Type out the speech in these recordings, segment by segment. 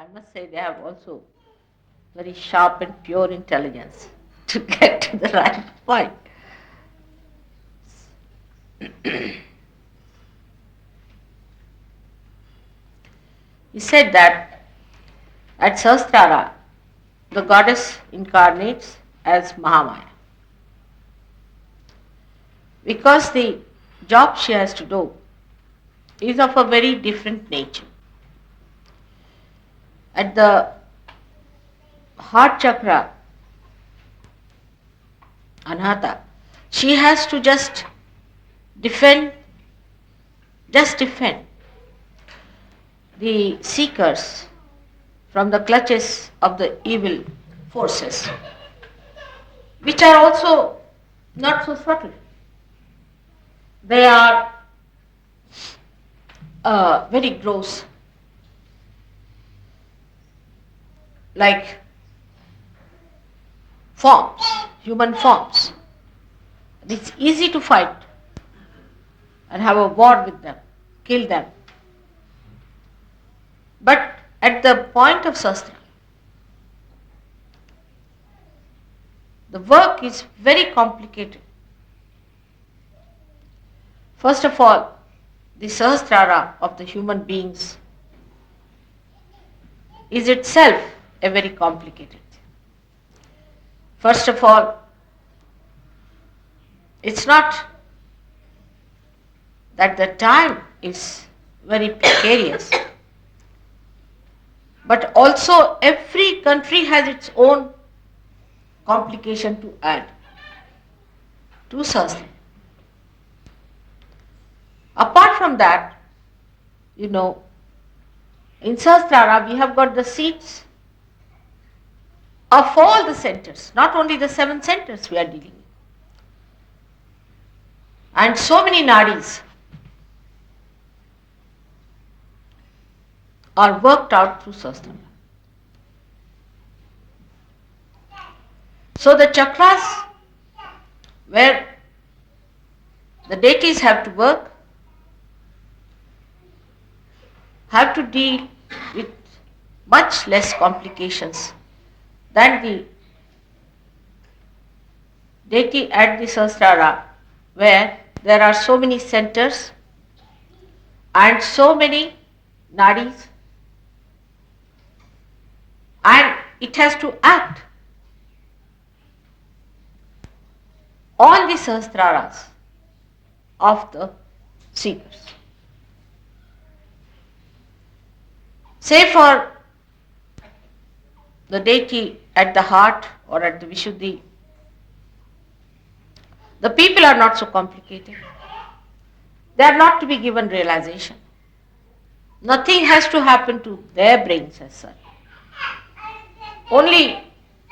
I must say they have also very sharp and pure intelligence to get to the right point. He said that at Sahasrara, the goddess incarnates as Mahamaya. Because the job she has to do is of a very different nature. At the heart chakra, Anahata, she has to defend, defend the seekers from the clutches of the evil forces, which are also not so subtle. They are very gross, like forms, human forms. It's easy to fight and have a war with them, kill them. But at the point of Sastra, the work is very complicated. First of all, the Sahasrara of the human beings is itself a very complicated. First of all, it's not that the time is very precarious, but also every country has its own complication to add to Sahasrara. Apart from that, in Sahasrara we have got the seats of all the centers, not only the 7 centers we are dealing with. And so many nadis are worked out through Sahasrara. So the chakras where the deities have to work have to deal with much less complications than the deity at the Sahasrara, where there are so many centers and so many nadis, and it has to act on the Sahasraras of the seekers. Say for the deity at the heart or at the Vishuddhi, the people are not so complicated. They are not to be given realization. Nothing has to happen to their brains as such. Only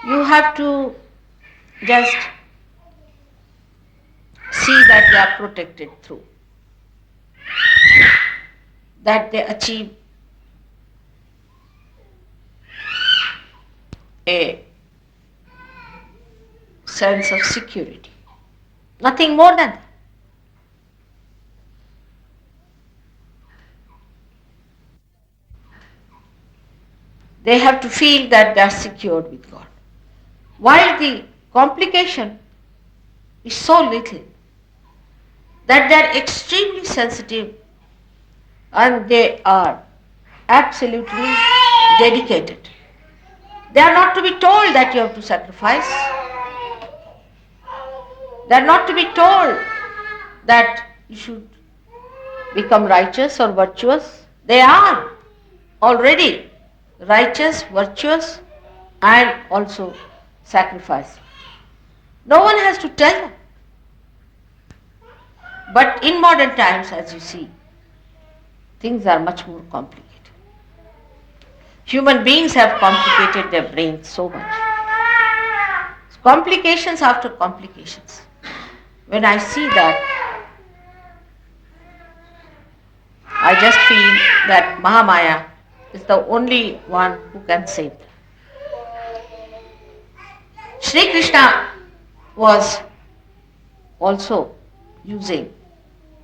you have to just see that they are protected through, that they achieve a sense of security. Nothing more than that. They have to feel that they are secured with God. While the complication is so little that they are extremely sensitive and they are absolutely dedicated. They are not to be told that you have to sacrifice. They are not to be told that you should become righteous or virtuous. They are already righteous, virtuous, and also sacrifice. No one has to tell them. But in modern times, as you see, things are much more complicated. Human beings have complicated their brains so much. Complications after complications. When I see that, I just feel that Mahamaya is the only one who can save them. Sri Krishna was also using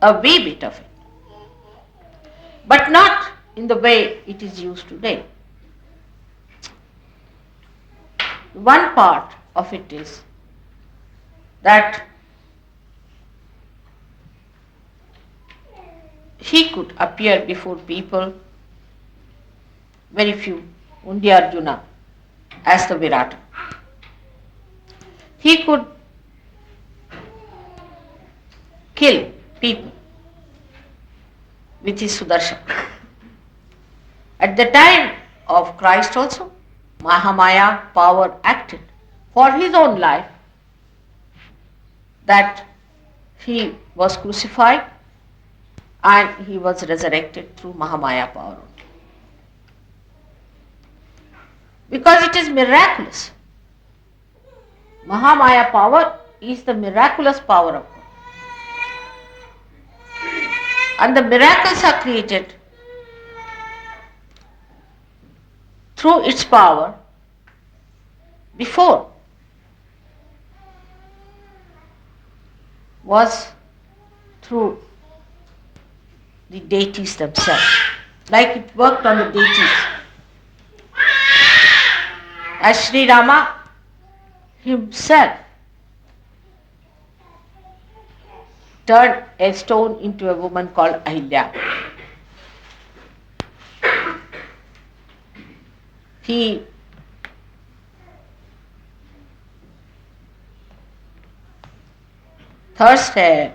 a wee bit of it, but not in the way it is used today. one part of it is that he could appear before people, very few, only Arjuna, as the Virata. He could kill people with his Sudarshan. At the time of Christ also, Mahamaya power acted for his own life, that he was crucified and he was resurrected through Mahamaya power. Because it is miraculous. Mahamaya power is the miraculous power of God. And the miracles are created through its power before was through the deities themselves, like it worked on the deities. As Sri Rama himself turned a stone into a woman called Ahilya. He thrust an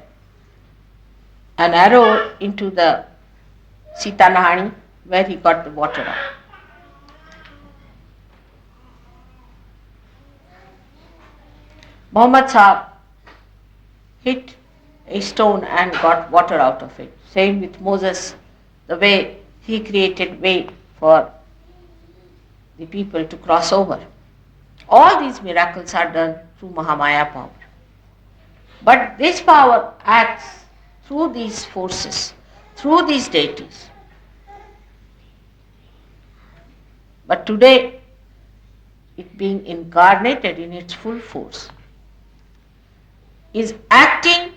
arrow into the Sita Nahani, where he got the water out. Muhammad Sahib hit a stone and got water out of it. Same with Moses, the way he created way for the people to cross over. All these miracles are done through Mahamaya power. But this power acts through these forces, through these deities. But today, it being incarnated in its full force, is acting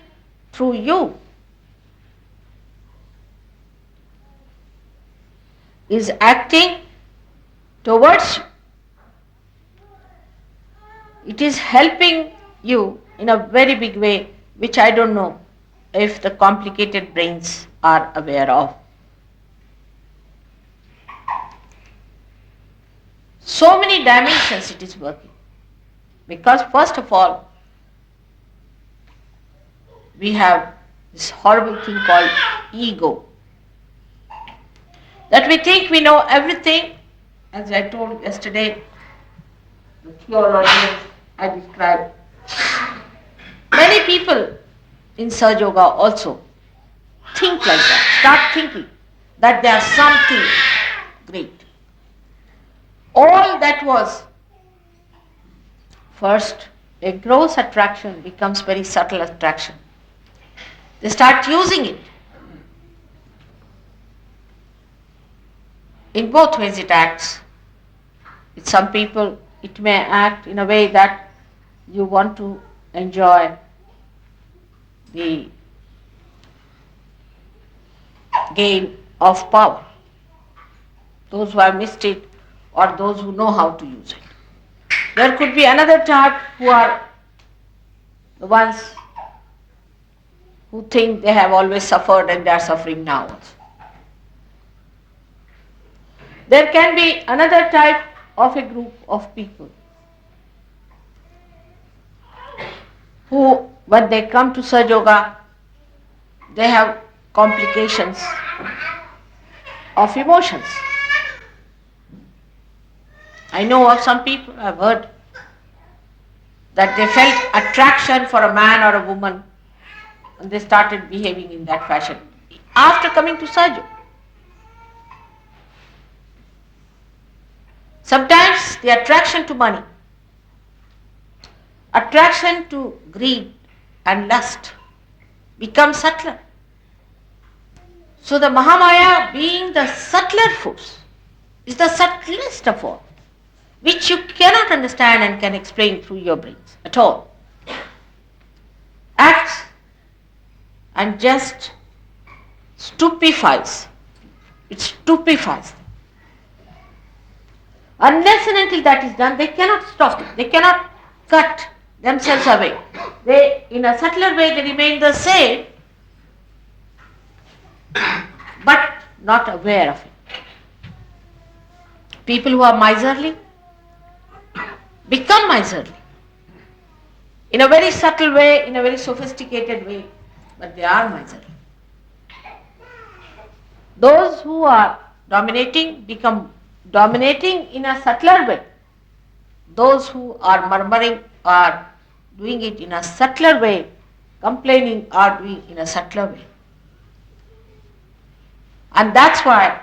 through you, is acting towards you. It is helping you in a very big way, which I don't know if the complicated brains are aware of. So many dimensions it is working. Because first of all, we have this horrible thing called ego. That we think we know everything, as I told yesterday, the theologians I described. Many people in Sahaja Yoga also think like that, start thinking that they are something great. All that was first a gross attraction becomes very subtle attraction. They start using it. In both ways it acts. With some people it may act in a way that you want to enjoy the gain of power. Those who have missed it or those who know how to use it. There could be another type who are the ones who think they have always suffered and they are suffering now also. There can be another type of a group of people who, when they come to Sahaja Yoga, they have complications of emotions. I know of some people, I've heard, that they felt attraction for a man or a woman and they started behaving in that fashion after coming to Sahaja. Sometimes the attraction to money, attraction to greed and lust becomes subtler. So the Mahamaya, being the subtler force, is the subtlest of all, which you cannot understand and can explain through your brains at all. Acts and just stupefies. It stupefies. Unless and until that is done, they cannot stop it. They cannot cut themselves away. They, in a subtler way, they remain the same, but not aware of it. People who are miserly become miserly in a very subtle way, in a very sophisticated way, but they are miserly. Those who are dominating become dominating in a subtler way. Those who are murmuring are doing it in a subtler way. Complaining are doing in a subtler way. And that's why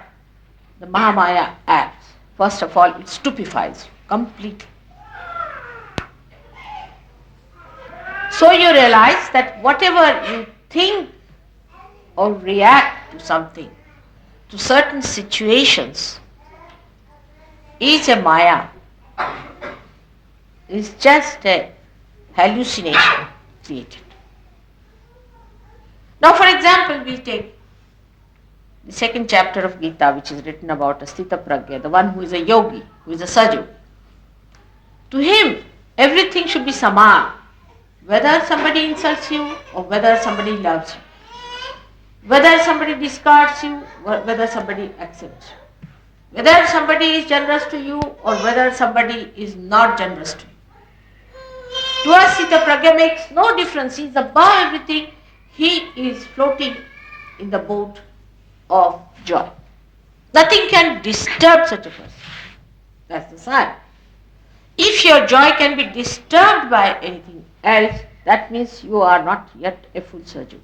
the Mahamaya acts. First of all, it stupefies you completely. So you realize that whatever you think or react to something, to certain situations, is a Maya, is just a hallucination created. Now, for example, we'll take the second chapter of Gita, which is written about a Sthita Pragya, the one who is a yogi, who is a sadhu. To him, everything should be saman, whether somebody insults you or whether somebody loves you, whether somebody discards you or whether somebody accepts you, whether somebody is generous to you or whether somebody is not generous to you. To us, Sthita Pragya makes no difference. He is above everything. He is floating in the boat of joy. Nothing can disturb such a person. That's the sign. If your joy can be disturbed by anything else, that means you are not yet a full sadhu.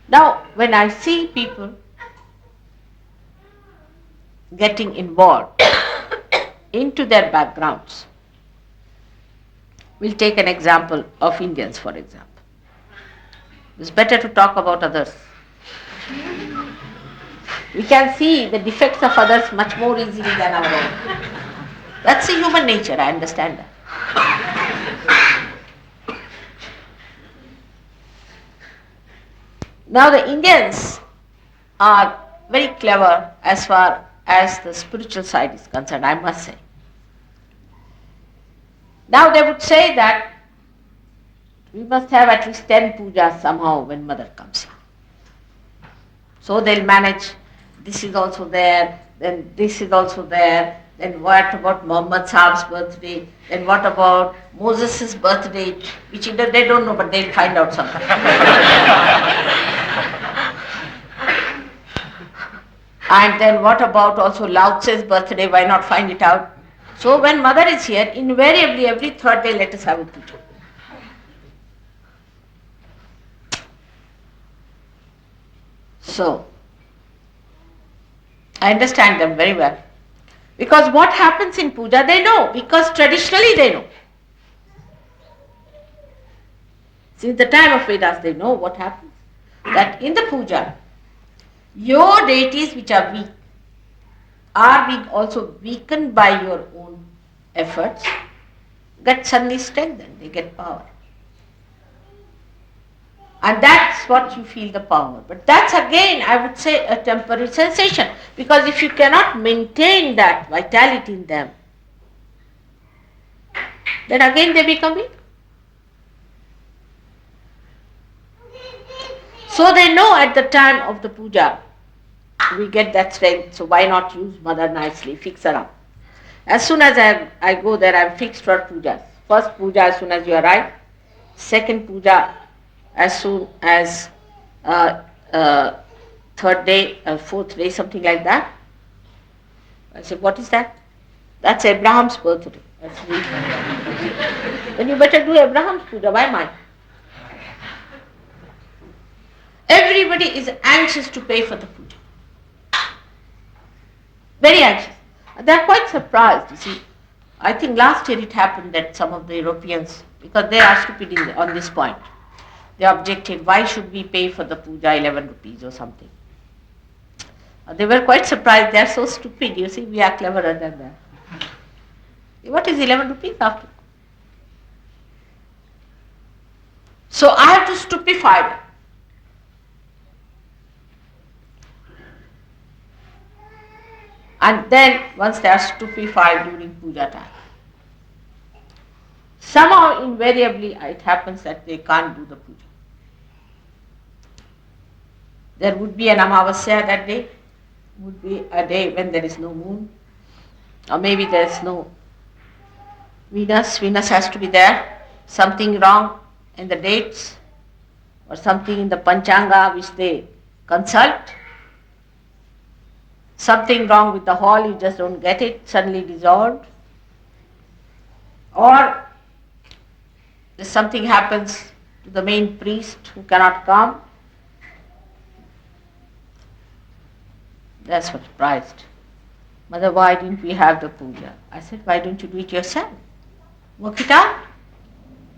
Now, when I see people getting involved into their backgrounds, we'll take an example of Indians, for example. It's better to talk about others. We can see the defects of others much more easily than our own. That's the human nature, I understand that. Now the Indians are very clever as far as the spiritual side is concerned, I must say. Now they would say that we must have at least 10 pujas somehow when mother comes here. So they'll manage, this is also there, then this is also there, then what about Muhammad Sahab's birthday, then what about Moses' birthday, which they don't know but they'll find out sometime. And then what about also Lao Tse's birthday, why not find it out? So when mother is here, invariably every third day let us have a puja. So, I understand them very well. Because what happens in puja they know, because traditionally they know. Since the time of Vedas they know what happens. That in the puja, your deities which are weak are being also weakened by your own efforts, get suddenly strengthened, they get power. And that's what you feel the power. But that's again, I would say, a temporary sensation. Because if you cannot maintain that vitality in them, then again they become weak. So they know at the time of the puja, we get that strength, so why not use mother nicely, fix her up. As soon as I go there, I'm fixed for pujas. First puja as soon as you arrive, second puja as soon as third day, fourth day, something like that. I say, what is that? That's Abraham's birthday. Then you better do Abraham's puja, why mine? Everybody is anxious to pay for the puja. Very anxious. They are quite surprised, you see. I think last year it happened that some of the Europeans, because they are stupid on this point, they objected, why should we pay for the puja 11 rupees or something? They were quite surprised, they are so stupid, you see, we are cleverer than them. What is 11 rupees after? So I have to stupefy them. And then once they are stupefied during puja time, somehow invariably it happens that they can't do the puja. There would be an Amavasya that day, would be a day when there is no moon, or maybe there is no Venus has to be there, something wrong in the dates, or something in the Panchanga which they consult, something wrong with the hall, you just don't get it, suddenly dissolved, or something happens to the main priest who cannot come. That's what surprised. Mother, why didn't we have the puja? I said, why don't you do it yourself? Work it out.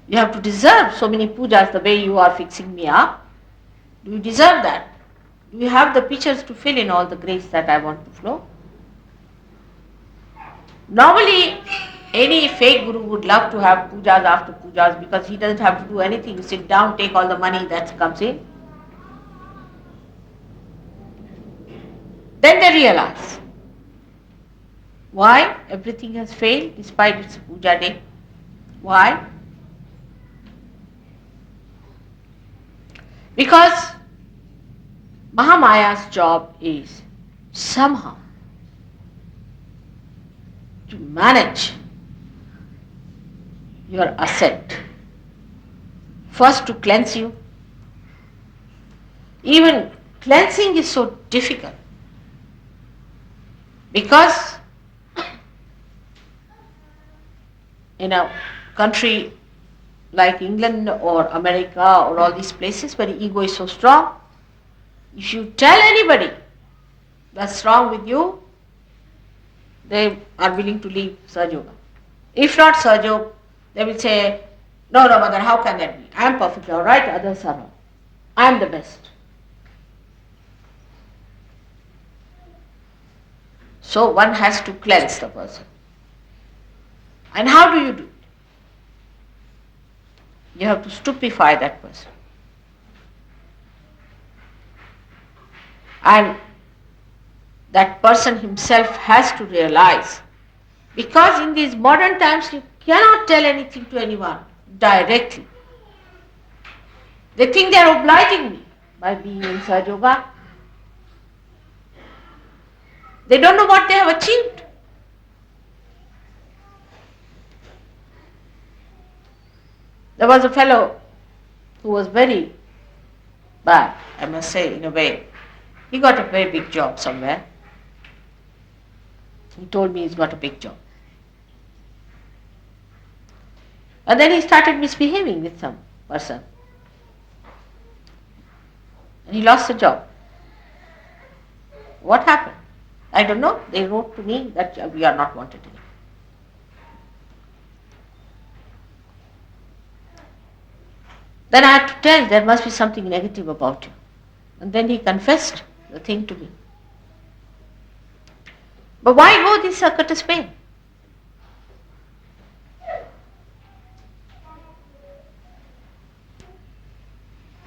You have to deserve so many pujas the way you are fixing me up. Do you deserve that? Do you have the pitchers to fill in all the grace that I want to flow? Normally, any fake guru would love to have pujas after pujas because he doesn't have to do anything. You sit down, take all the money that comes in. Then they realize why everything has failed despite its puja day. Why? Because Mahamaya's job is somehow to manage your asset. First to cleanse you. Even cleansing is so difficult because in a country like England or America or all these places where the ego is so strong, if you tell anybody that's wrong with you, they are willing to leave Sahaja Yoga. If not Sahaja Yoga, they will say, no, mother, how can that be? I am perfectly all right, others are wrong. I am the best. So one has to cleanse the person. And how do you do it? You have to stupefy that person. And that person himself has to realize, because in these modern times you cannot tell anything to anyone directly. They think they are obliging me by being in Sahaja Yoga. They don't know what they have achieved. There was a fellow who was very bad, I must say, in a way. He got a very big job somewhere. He told me he's got a big job. And then he started misbehaving with some person. And he lost the job. What happened? I don't know. They wrote to me that we are not wanted anymore. Then I had to tell there must be something negative about you. And then he confessed the thing to me. But why go this circuitous pain?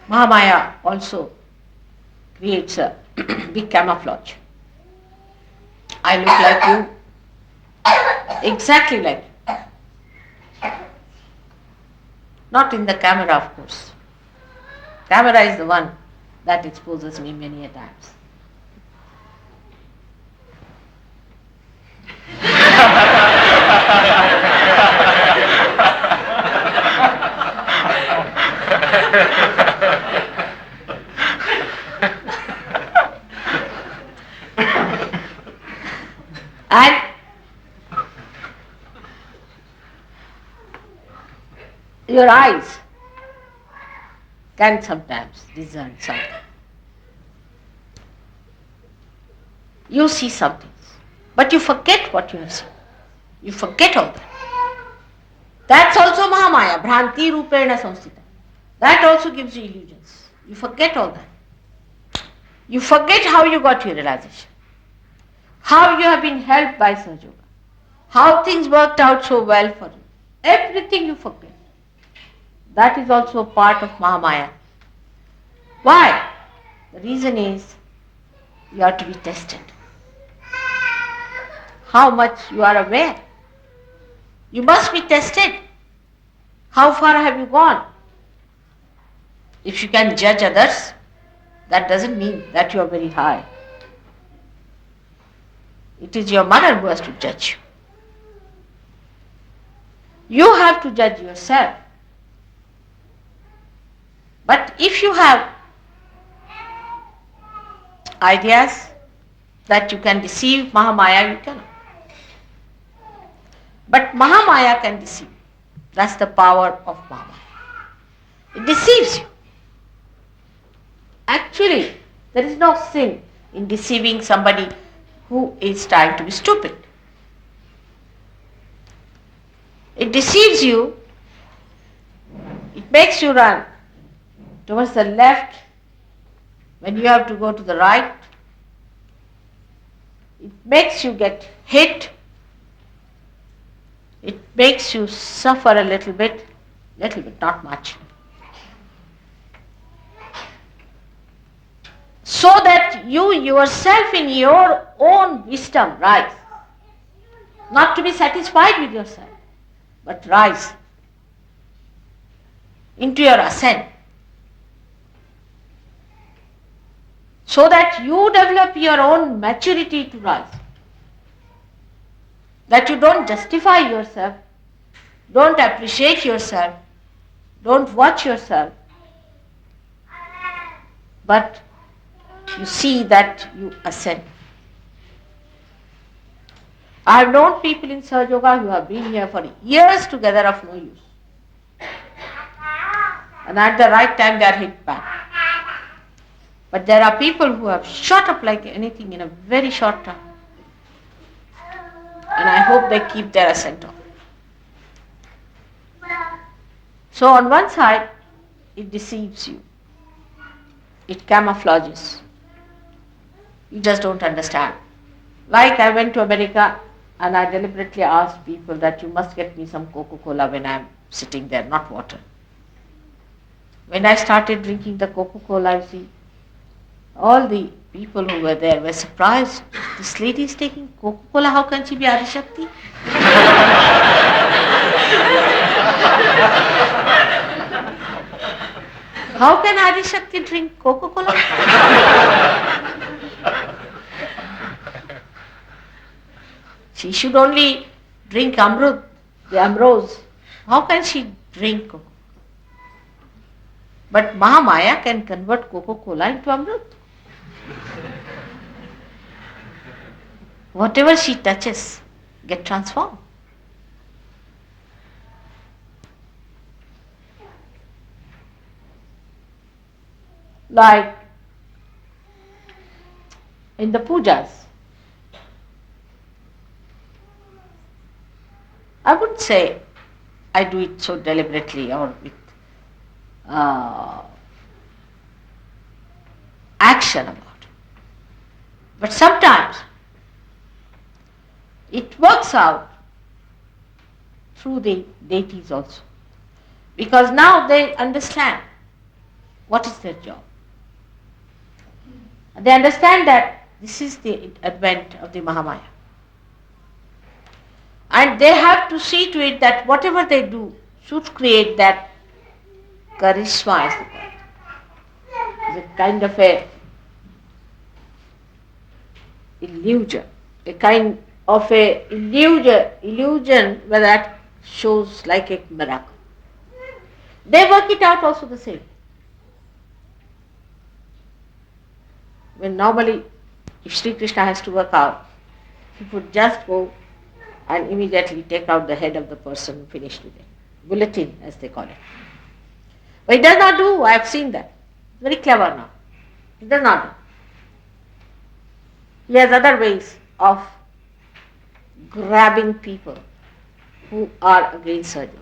Mahamaya also creates a big camouflage. I look like you, exactly like you. Not in the camera, of course. Camera is the one that exposes me many a times. And your eyes can sometimes discern something. You see something, but you forget what you have seen. You forget all that. That's also Mahamaya, Bhranti Rupena Samstita. That also gives you illusions. You forget all that. You forget how you got your realization. How you have been helped by Sahaja Yoga. How things worked out so well for you. Everything you forget. That is also a part of Mahamaya. Why? The reason is you are to be tested. how much you are aware. You must be tested. How far have you gone? If you can judge others, that doesn't mean that you are very high. It is your mother who has to judge you. You have to judge yourself. But if you have ideas that you can deceive Mahamaya, you cannot. But Mahamaya can deceive. That's the power of Mahamaya. It deceives you. Actually, there is no sin in deceiving somebody who is trying to be stupid. It deceives you. It makes you run towards the left when you have to go to the right. It makes you get hit. It makes you suffer a little bit, not much. So that you yourself in your own wisdom rise. Not to be satisfied with yourself, but rise into your ascent. So that you develop your own maturity to rise. That you don't justify yourself, don't appreciate yourself, don't watch yourself, but you see that you ascend. I have known people in Sahaja Yoga who have been here for years together of no use. And at the right time they are hit back. But there are people who have shot up like anything in a very short time. And I hope they keep their ascent on. So on one side, it deceives you. It camouflages. You just don't understand. Like I went to America and I deliberately asked people that you must get me some Coca-Cola when I'm sitting there, not water. When I started drinking the Coca-Cola, you see, all the people who were there were surprised. This lady is taking Coca-Cola, how can she be Adi Shakti? How can Adi Shakti drink Coca-Cola? She should only drink Amrut, the Amrose. How can she drink Coca-Cola? But Mahamaya can convert Coca-Cola into Amrut. Whatever she touches get transformed. Like in the pujas, I wouldn't say I do it so deliberately or with action about it. But sometimes it works out through the deities also. Because now they understand what is their job. They understand that this is the advent of the Mahamaya. And they have to see to it that whatever they do should create that charisma, as they call it. It's a kind of a illusion, a kind of a illusion where that shows like a miracle. They work it out also the same. When normally, if Sri Krishna has to work out, he would just go and immediately take out the head of the person and finish with it. Bulletin, as they call it. But he does not do, I have seen that. Very clever now. He does not do. He has other ways of grabbing people who are against surgery.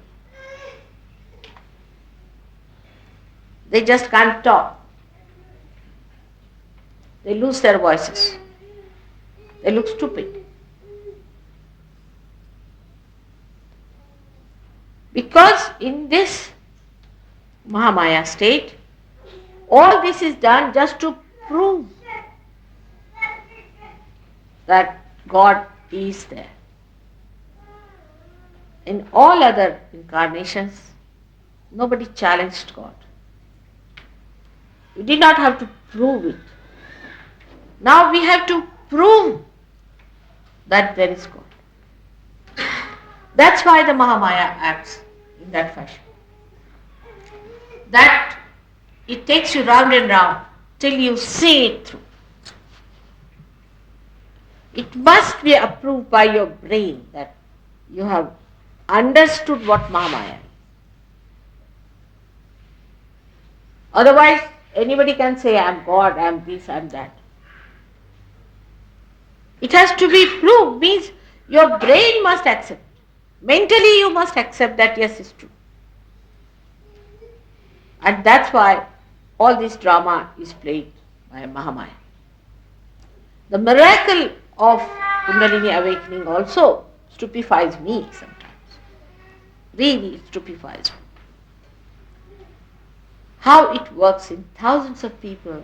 They just can't talk. They lose their voices. They look stupid. Because in this Mahamaya state, all this is done just to prove that God is there. In all other incarnations, nobody challenged God. You did not have to prove it. Now we have to prove that there is God. That's why the Mahamaya acts in that fashion. That it takes you round and round till you see it through. It must be approved by your brain that you have understood what Mahamaya is. Otherwise, anybody can say, I am God, I am this, I am that. It has to be proved, means your brain must accept. Mentally you must accept that yes, it's true. And that's why all this drama is played by Mahamaya. The miracle of Kundalini awakening also stupefies me sometimes. Really, it stupefies me. How it works in thousands of people.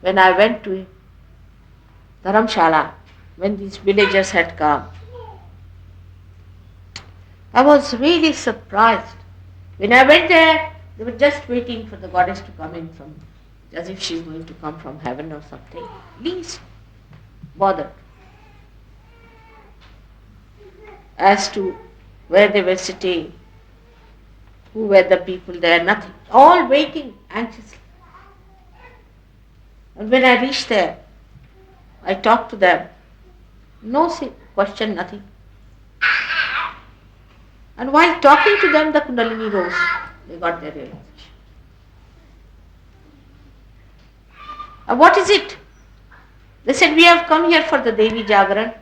When I went to Dharamshala, when these villagers had come, I was really surprised. When I went there, they were just waiting for the goddess to come in from, as if she's going to come from heaven or something. Least bothered as to where they were sitting, who were the people there, nothing. All waiting anxiously. And when I reached there, I talked to them. No question, nothing. And while talking to them, the Kundalini rose. They got their realization. And what is it? They said, we have come here for the Devi Jagaran,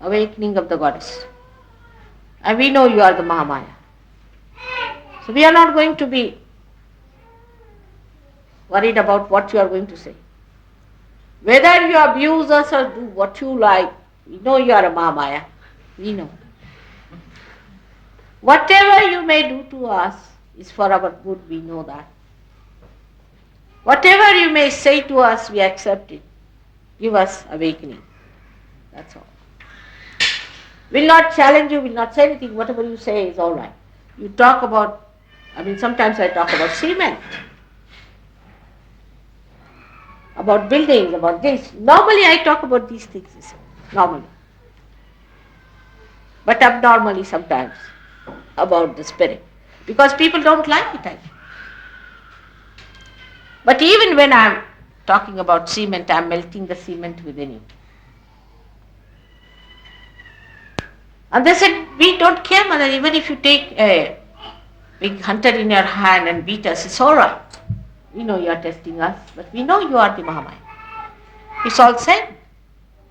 awakening of the goddess. And we know you are the Mahamaya. So we are not going to be worried about what you are going to say. Whether you abuse us or do what you like, we know you are a Mahamaya. We know. Whatever you may do to us is for our good, we know that. Whatever you may say to us, we accept it. Give us awakening. That's all. Will not challenge you, will not say anything. Whatever you say is all right. You talk about, sometimes I talk about cement, about buildings, about this. Normally I talk about these things, normally. But abnormally sometimes about the spirit. Because people don't like it, I think. But even when I'm talking about cement, I'm melting the cement within you. And they said, we don't care, mother, even if you take a big hunter in your hand and beat us, it's all right. We know you are testing us, but we know you are the Mahamaya. It's all said.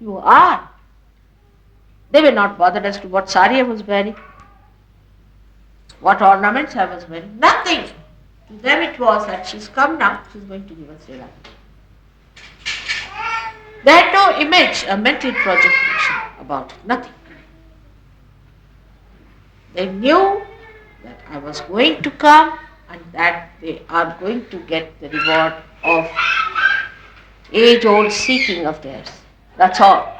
You are. They were not bothered as to what sari I was wearing, what ornaments I was wearing. Nothing. To them it was that she's come now, she's going to give us relaxation. They had no image, a mental projection about it, nothing. They knew that I was going to come and that they are going to get the reward of age-old seeking of theirs. That's all.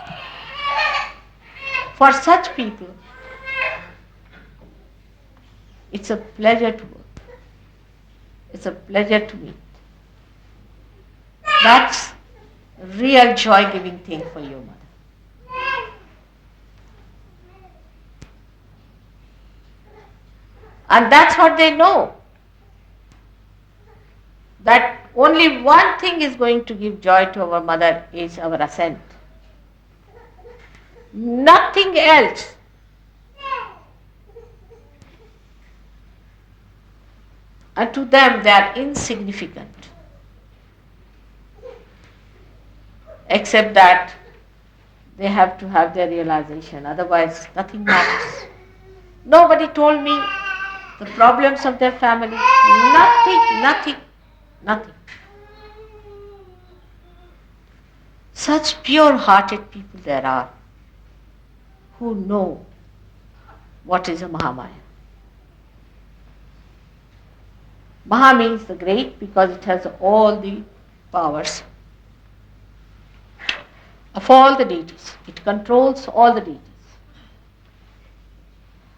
For such people, it's a pleasure to work. It's a pleasure to meet. That's a real joy-giving thing for your mother. And that's what they know. That only one thing is going to give joy to our mother is our ascent. Nothing else. And to them they are insignificant. Except that they have to have their realization. Otherwise nothing matters. Nobody told me the problems of their family. Nothing. Such pure-hearted people there are who know what is a Mahamaya. Maha means the great because it has all the powers. of all the deities. It controls all the deities.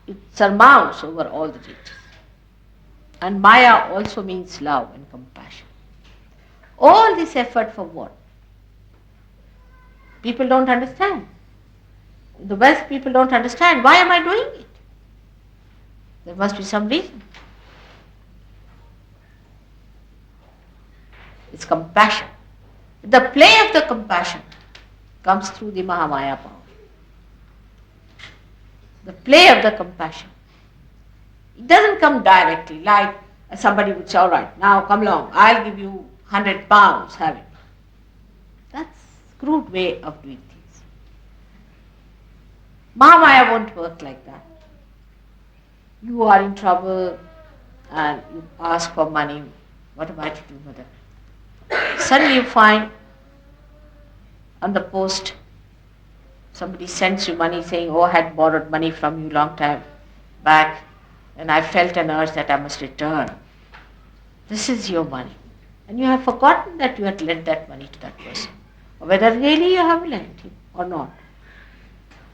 It surmounts over all the deities. And Maya also means love and compassion. All this effort for what? People don't understand. In the West, people don't understand. Why am I doing it? There must be some reason. It's compassion. The play of the compassion comes through the Mahamaya power. The play of the compassion. It doesn't come directly like somebody would say, all right, now come along, I'll give you £100, have it. That's a crude way of doing things. Mahamaya won't work like that. You are in trouble and you ask for money. What am I to do, mother? Suddenly you find on the post somebody sends you money saying, oh, I had borrowed money from you long time back and I felt an urge that I must return. This is your money. And you have forgotten that you had lent that money to that person. Or whether really you have lent him or not.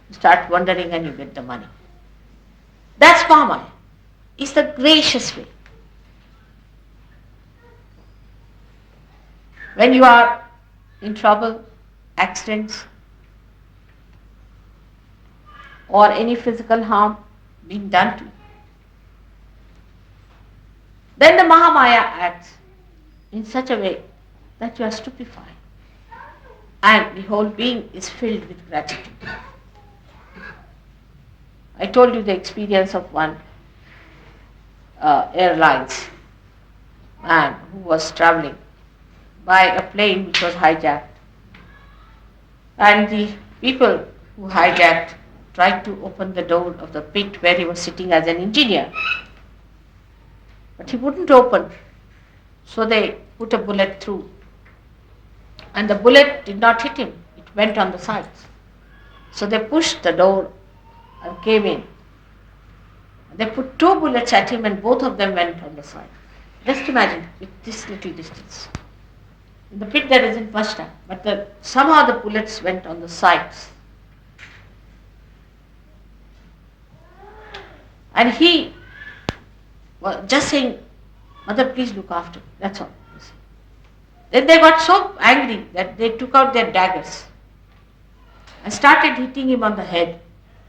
You start wondering and you get the money. That's Mahamaya. It's the gracious way. When you are in trouble, accidents, or any physical harm being done to you, then the Mahamaya acts in such a way that you are stupefied and the whole being is filled with gratitude. I told you the experience of one airlines man who was traveling by a plane which was hijacked, and the people who hijacked tried to open the door of the pit where he was sitting as an engineer, but he wouldn't open, so they put a bullet through, and the bullet did not hit him, it went on the sides. So they pushed the door and came in. They put 2 bullets at him and both of them went on the side. Just imagine, with this little distance. In the pit there isn't much time, but somehow the bullets went on the sides. And he was just saying, mother, please look after me. That's all. Then they got so angry that they took out their daggers and started hitting him on the head.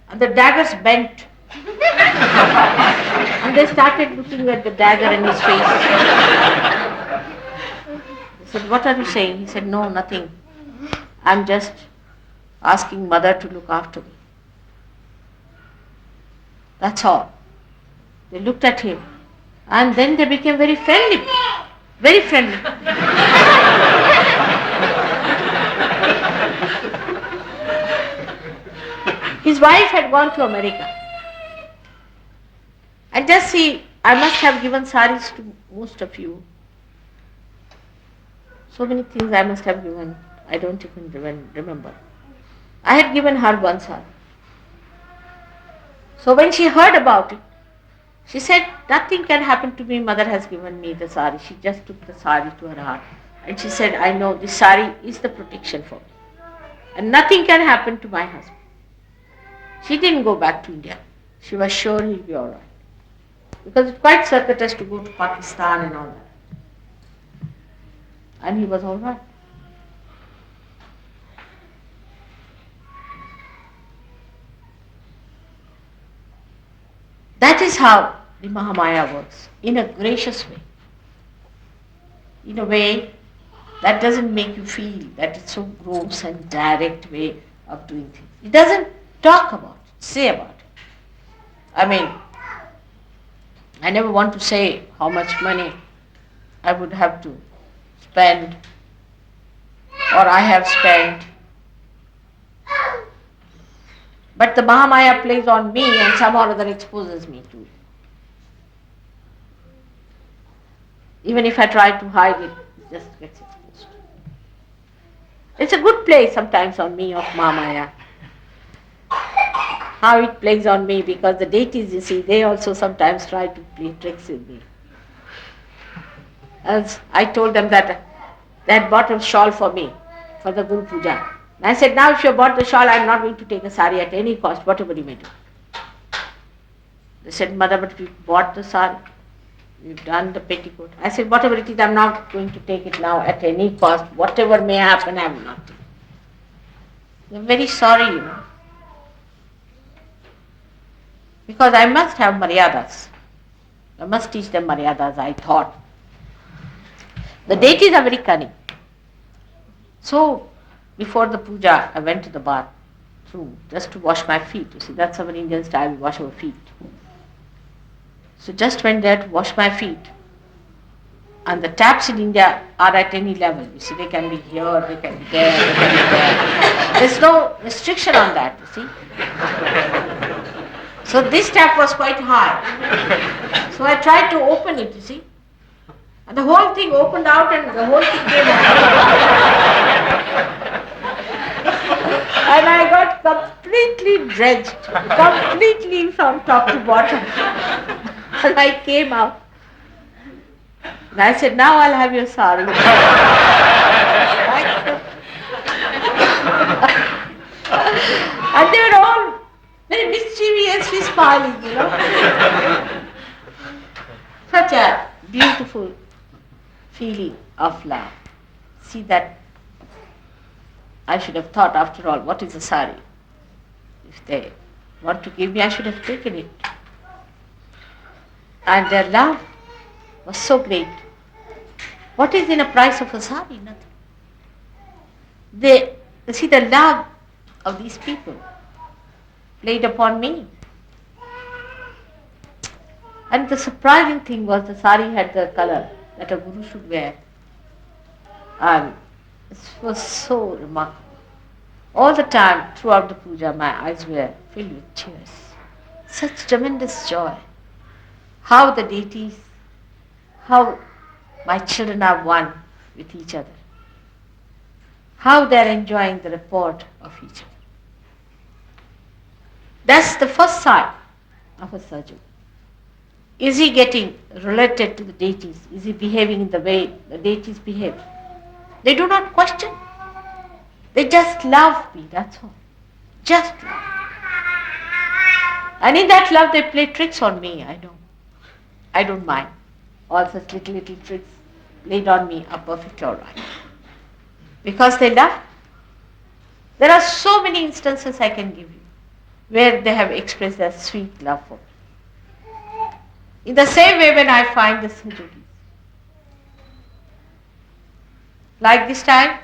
And the daggers bent. And they started looking at the dagger in his face. They said, what are you saying? He said, no, nothing. I'm just asking mother to look after me. That's all. They looked at him and then they became very friendly. Very friendly. His wife had gone to America. And just see, I must have given saris to most of you. So many things I must have given, I don't even remember. I had given her one sari. So when she heard about it, she said, nothing can happen to me, mother has given me the sari. She just took the sari to her heart. And she said, I know this sari is the protection for me. And nothing can happen to my husband. She didn't go back to India. She was sure he'll be all right. Because it's quite circuitous to go to Pakistan and all that. And he was all right. That is how the Mahamaya works, in a gracious way. In a way that doesn't make you feel that it's so gross and direct way of doing things. It doesn't talk about it, say about it. I mean, I never want to say how much money I would have to spend or I have spent. But the Mahamaya plays on me and somehow or other exposes me to it. Even if I try to hide it, it just gets exposed. It's a good play sometimes on me of Mahamaya. How it plays on me, because the deities, you see, they also sometimes try to play tricks with me. As I told them that they had bought a shawl for me for the Guru Puja. And I said, now if you bought the shawl, I'm not going to take a sari at any cost, whatever you may do. They said, mother, but we bought the sari. We've done the petticoat. I said, whatever it is, I'm not going to take it now at any cost. Whatever may happen, I will not take it. I'm very sorry, because I must have maryadas. I must teach them maryadas, I thought. The deities are very cunning. So, before the puja, I went to the bathroom just to wash my feet. You see, that's our Indian style, we wash our feet. So just went there to wash my feet. And the taps in India are at any level. You see, they can be here, they can be there, they can be there. There's no restriction on that, you see. So this tap was quite high. So I tried to open it, you see. And the whole thing opened out and the whole thing came out. And I got completely drenched, completely from top to bottom. And I came out. And I said, now I'll have your sari. And they were all very mischievously smiling, Such a beautiful feeling of love. See that I should have thought, after all, what is a sari? If they want to give me, I should have taken it. And their love was so great. What is in a price of a sari? Nothing. They see the love of these people played upon me. And the surprising thing was the sari had the color that a guru should wear. And it was so remarkable. All the time, throughout the puja, my eyes were filled with tears. Such tremendous joy. How the deities, how my children are one with each other. How they are enjoying the rapport of each other. That's the first sign of a surgeon. Is he getting related to the deities? Is he behaving in the way the deities behave? They do not question. They just love me, that's all. Just love. And in that love they play tricks on me, I know. I don't mind. All such little tricks laid on me are perfectly all right. Because they love. There are so many instances I can give you where they have expressed their sweet love for me. In the same way when I find the Sujogis. Like this time,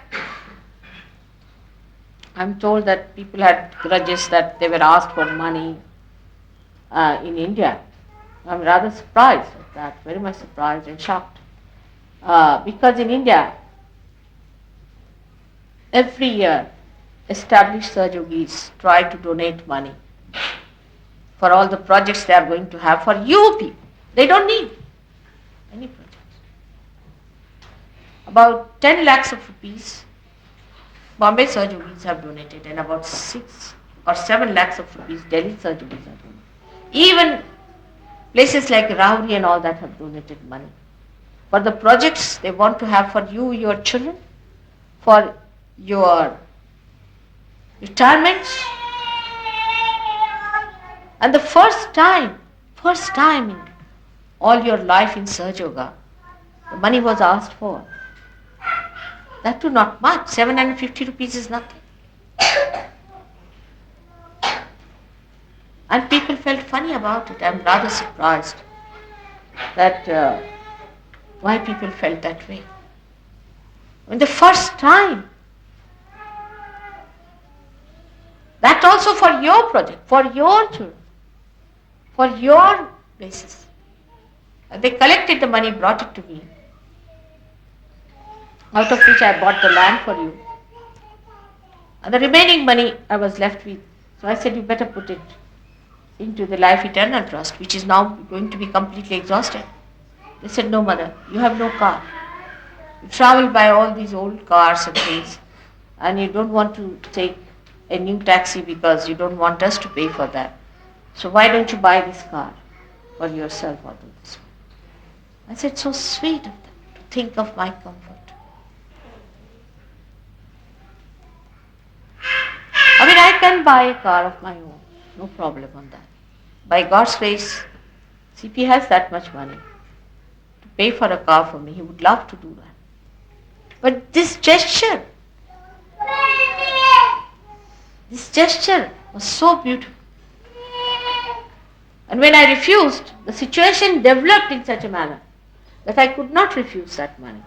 I'm told that people had grudges that they were asked for money in India. I'm rather surprised at that, very much surprised and shocked. Because in India, every year, established Sahajogis try to donate money for all the projects they are going to have for you people. They don't need any projects. About 10 lakhs of rupees, Bombay Sahajogis have donated, and about 6 or 7 lakhs of rupees, Delhi Sahajogis have donated. Even places like Rahuri and all that have donated money for the projects they want to have for you, your children, for your retirements. And the first time in all your life in Sahajoga, the money was asked for. That too not much, 750 rupees is nothing. And people felt funny about it. I'm rather surprised that why people felt that way. When the first time, that also for your project, for your children, for your places. And they collected the money, brought it to me, out of which I bought the land for you. And the remaining money I was left with. So I said, you better put it into the Life Eternal Trust, which is now going to be completely exhausted. They said, no mother, you have no car. You travel by all these old cars and things, and you don't want to take a new taxi because you don't want us to pay for that. So why don't you buy this car for yourself or do this? I said, so sweet of them to think of my comfort. can buy a car of my own. No problem on that. By God's grace, CP has that much money to pay for a car for me. He would love to do that. But this gesture was so beautiful. And when I refused, the situation developed in such a manner that I could not refuse that money.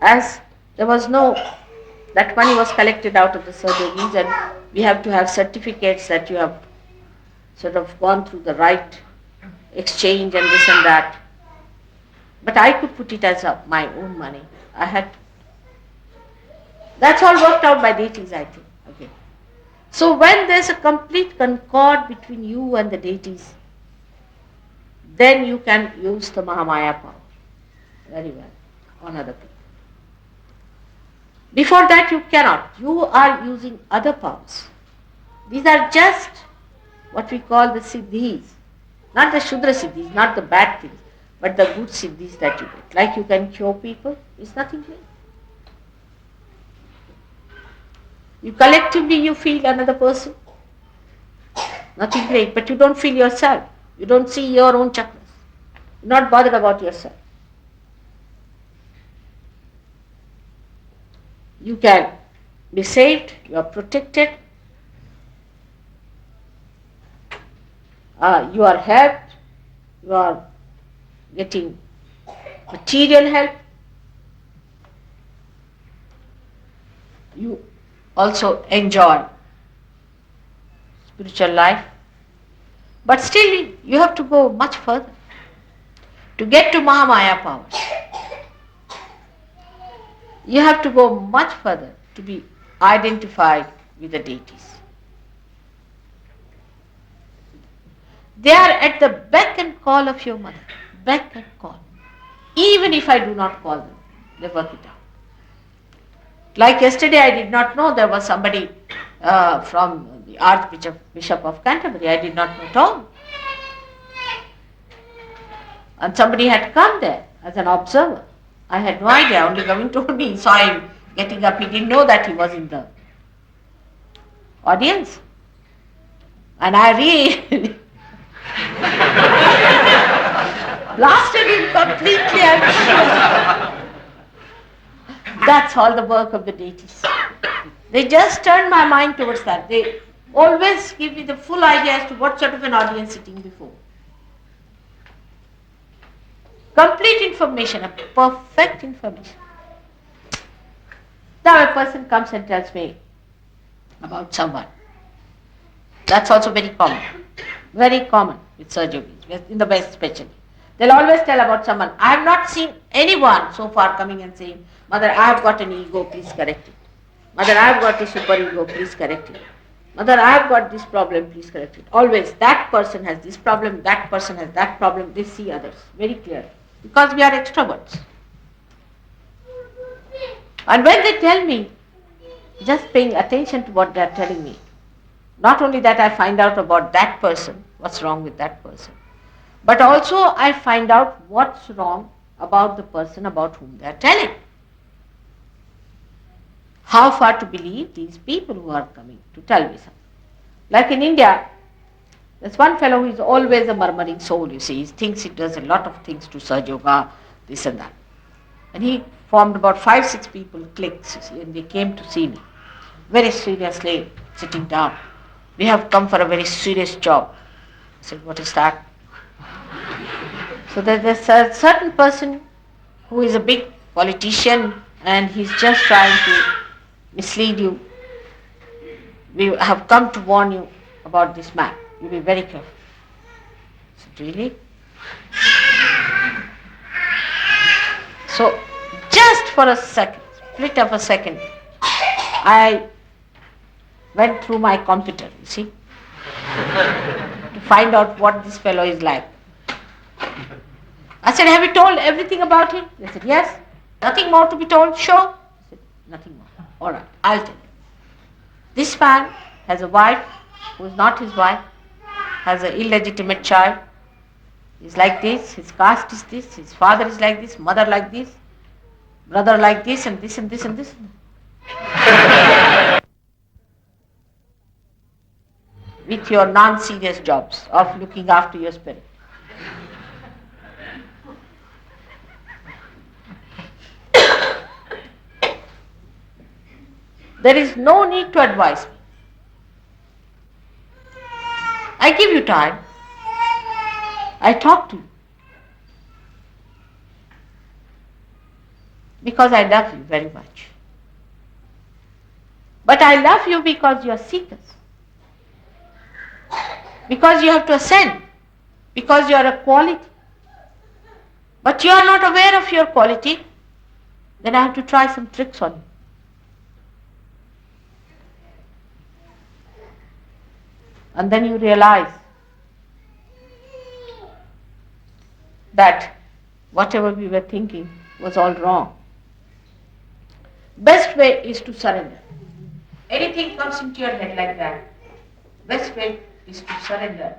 As there was no, that money was collected out of the surgeries, and we have to have certificates that you have sort of gone through the right exchange and this and that. But I could put it as my own money. I had, that's all worked out by deities, I think. Okay. So when there's a complete concord between you and the deities, then you can use the Mahamaya power very well on other people. Before that you cannot. You are using other powers. These are just what we call the siddhis. Not the Shudra siddhis, not the bad things, but the good siddhis that you get. Like you can cure people, it's nothing great. You collectively you feel another person, nothing great, but you don't feel yourself. You don't see your own chakras. You're not bothered about yourself. You can be saved, you are protected, you are helped, you are getting material help. You also enjoy spiritual life. But still you have to go much further to get to Mahamaya powers. You have to go much further to be identified with the deities. They are at the beck and call of your mother. Beck and call. Even if I do not call them, they work it out. Like yesterday, I did not know there was somebody from the Archbishop of Canterbury. I did not know at all. And somebody had come there as an observer. I had no idea. Only Gavin told me. He saw him getting up. He didn't know that he was in the audience. And I really blasted him completely. That's all the work of the deities. They just turned my mind towards that. They always give me the full idea as to what sort of an audience sitting before. Complete information, a perfect information. Now a person comes and tells me about someone. That's also very common with Sir Yogis, in the West especially. They'll always tell about someone. I have not seen anyone so far coming and saying, Mother, I have got an ego, please correct it. Mother, I have got a superego, please correct it. Mother, I have got this problem, please correct it. Always, that person has this problem, that person has that problem. They see others very clearly. Because we are extroverts. And when they tell me, just paying attention to what they are telling me, not only that I find out about that person, what's wrong with that person, but also I find out what's wrong about the person about whom they are telling. How far to believe these people who are coming to tell me something. Like in India, there's one fellow who is always a murmuring soul, you see. He thinks he does a lot of things to Saj Yoga, this and that. And he formed about 5-6 people, cliques, you see, and they came to see me. Very seriously, sitting down. We have come for a very serious job. I said, what is that? So there's a certain person who is a big politician and he's just trying to mislead you. We have come to warn you about this man. You be very careful. I said, really? So just for a second, split of a second, I went through my computer, you see, to find out what this fellow is like. I said, have you told everything about him? They said, yes. Nothing more to be told? Sure. I said, nothing more. All right, I'll tell you. This man has a wife who is not his wife, has an illegitimate child. He's like this, his caste is this, his father is like this, mother like this, brother like this, and this and this and this. with your non-serious jobs of looking after your spirit. There is no need to advise me. I give you time. I talk to you. Because I love you very much. But I love you because you are seekers. Because you have to ascend. Because you are a quality. But you are not aware of your quality, then I have to try some tricks on you. And then you realize that whatever we were thinking was all wrong. Best way is to surrender. Anything comes into your head like that, best way is to surrender